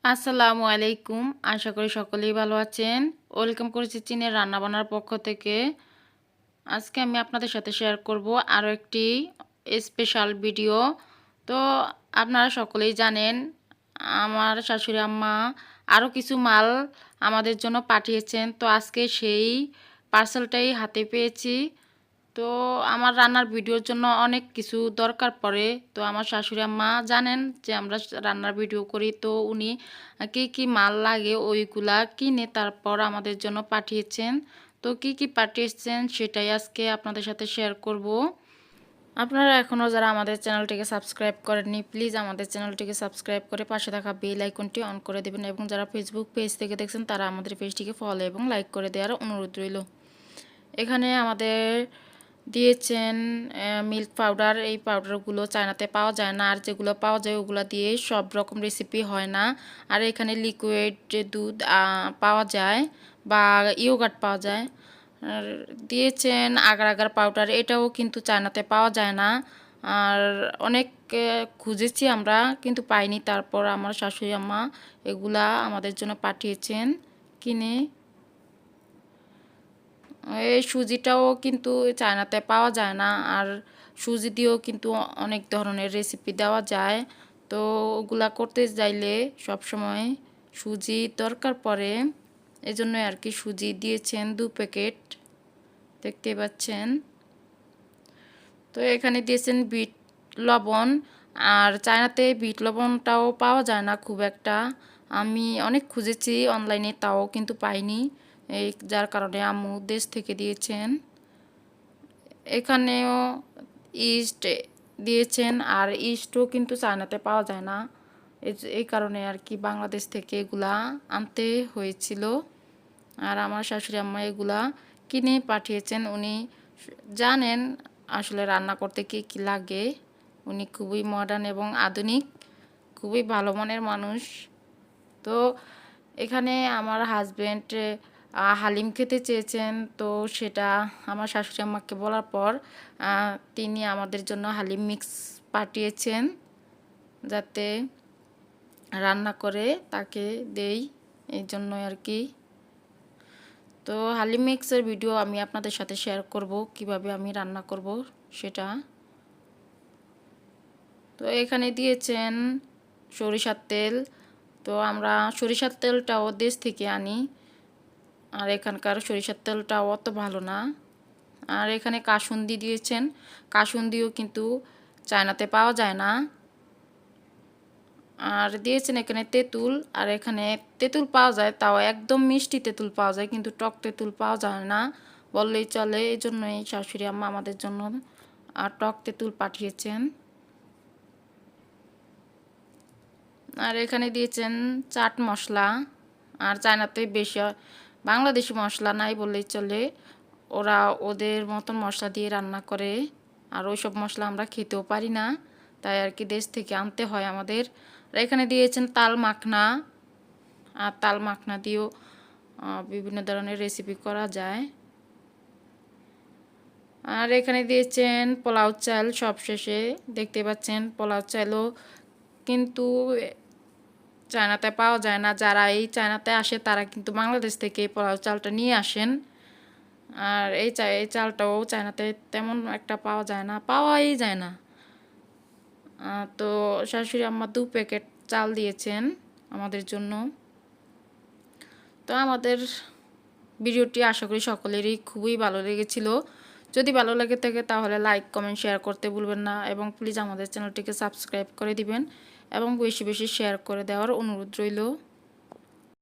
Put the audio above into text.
আসসালামু আলাইকুম। আশা করি সকলেই ভালো আছেন। ওয়েলকাম করেছি চীনের রান্নাবান্নার পক্ষ থেকে। আজকে আমি আপনাদের সাথে শেয়ার করব আরও একটি স্পেশাল ভিডিও। তো আপনারা সকলেই জানেন আমার শাশুড়ি আম্মা আরও কিছু মাল আমাদের জন্য পাঠিয়েছেন। তো আজকে সেই পার্সেলটাই হাতে পেয়েছি। তো আমার রান্নার ভিডিওর জন্য অনেক কিছু দরকার পড়ে। তো আমার শাশুড়ি আম্মা জানেন যে আমরা রান্নার ভিডিও করি, তো উনি কী কী মাল লাগে ওইগুলা কিনে তারপর আমাদের জন্য পাঠিয়েছেন। তো কী কী পাঠিয়েছেন সেটাই আজকে আপনাদের সাথে শেয়ার করব। আপনারা এখনও যারা আমাদের চ্যানেলটিকে সাবস্ক্রাইব করেননি, প্লিজ আমাদের চ্যানেলটিকে সাবস্ক্রাইব করে পাশে থাকা বেল আইকনটি অন করে দেবেন, এবং যারা ফেসবুক পেজ থেকে দেখছেন তারা আমাদের পেজটিকে ফলো এবং লাইক করে দেওয়ার অনুরোধ রইল। এখানে আমাদের দিয়েছেন মিল্ক পাউডার। এই পাউডারগুলো চায়নাতে পাওয়া যায় না, আর যেগুলো পাওয়া যায় ওগুলো দিয়ে সব রকম রেসিপি হয় না। আর এখানে লিকুইড দুধ পাওয়া যায় বা ইয়োগার্ট পাওয়া যায়। আর দিয়েছেন আগার আগার পাউডার, এটাও কিন্তু চায়নাতে পাওয়া যায় না। আর অনেক খুঁজেছি আমরা কিন্তু পাইনি। তারপর আমার শাশুড়ি আম্মা এগুলা আমাদের জন্য পাঠিয়েছেন কিনে। এই সুজিটাও কিন্তু চায়নাতে পাওয়া যায় না, আর সুজি দিয়েও কিন্তু অনেক ধরনের রেসিপি দেওয়া যায়। তো ওগুলা করতে চাইলে সবসময় সুজি দরকার পড়ে, এজন্য আর কি সুজি দিয়েছেন 2 প্যাকেট, দেখতে পাচ্ছেন। তো এখানে দিয়েছেন বিট লবণ। আর চায়নাতে বিট লবণটাও পাওয়া যায় না খুব একটা। আমি অনেক খুঁজেছি অনলাইনে, তাও কিন্তু পাইনি, এই যার কারণে আম্মু দেশ থেকে দিয়েছেন। এখানেও ইস্ট দিয়েছেন, আর ইস্টও কিন্তু চায়নাতে পাওয়া যায় না, এই কারণে আর কি বাংলাদেশ থেকে এগুলা আনতে হয়েছিল। আর আমার শাশুড়ি আম্মা এগুলা কিনে পাঠিয়েছেন। উনি জানেন আসলে রান্না করতে কী কী লাগে। উনি খুবই মডার্ন এবং আধুনিক, খুবই ভালো মনের মানুষ। তো এখানে আমার হাজব্যান্ড হালিম খেতে চেয়েছেন। তো সেটা আমার শাশুড়ি আম্মাকে বলার পর তিনি আমাদের জন্য হালিম মিক্স পাঠিয়েছেন, যাতে রান্না করে তাকে দেই, এই জন্য আর কি। তো হালিম মিক্সের ভিডিও আমি আপনাদের সাথে শেয়ার করব কিভাবে আমি রান্না করব সেটা। তো এখানে দিয়েছেন সরিষার তেল। তো আমরা সরিষার তেলটাও দেশ থেকে আনি, আর এখানকার সরিষার তেলটাও অত ভালো না। আর এখানে কাসুন্দি দিয়েছেন। কাসুন্দিও কিন্তু চায়নাতে পাওয়া যায় না। আর দিয়েছেন এখানে তেঁতুল। আর এখানে তেঁতুল পাওয়া যায়, তাও একদম মিষ্টি তেঁতুল পাওয়া যায়, কিন্তু টক তেঁতুল পাওয়া যায় না বললেই চলে। এই জন্যই শাশুড়ি আম্মা আমাদের জন্য আর টক তেঁতুল পাঠিয়েছেন। আর এখানে দিয়েছেন চাট মশলা। আর চায়নাতে বেশি বাংলাদেশি মশলা নাই বললেই চলে, ওরা ওদের মতন মশলা দিয়ে রান্না করে, আর ওইসব মশলা আমরা খেতেও পারি না, তাই আর কি দেশ থেকে আনতে হয় আমাদের। আর এখানে দিয়েছেন তাল মাখনা। আর তাল মাখনা দিয়েও বিভিন্ন ধরনের রেসিপি করা যায়। আর এখানে দিয়েছেন পোলাও চাল সবশেষে, দেখতে পাচ্ছেন পোলাও চালও কিন্তু চায়নাতে পাওয়া যায় না। যারা এই চায়নাতে আসে তারা কিন্তু বাংলাদেশ থেকে পোলাও চালটা নিয়ে আসেন। আর এই চালটাও চায়নাতে তেমন একটা পাওয়া যায় না, পাওয়াই যায় না। তো শাশুড়ি আম্মা 2 প্যাকেট চাল দিয়েছেন আমাদের জন্য। তো আমাদের ভিডিওটি আশা করি সকলেরই খুবই ভালো লেগেছিল। যদি ভালো লাগে থাকে তাহলে লাইক কমেন্ট শেয়ার করতে ভুলবেন না, এবং প্লিজ আমাদের চ্যানেলটিকে সাবস্ক্রাইব করে দিবেন এবং বেশি বেশি শেয়ার করে দেওয়ার অনুরোধ রইল।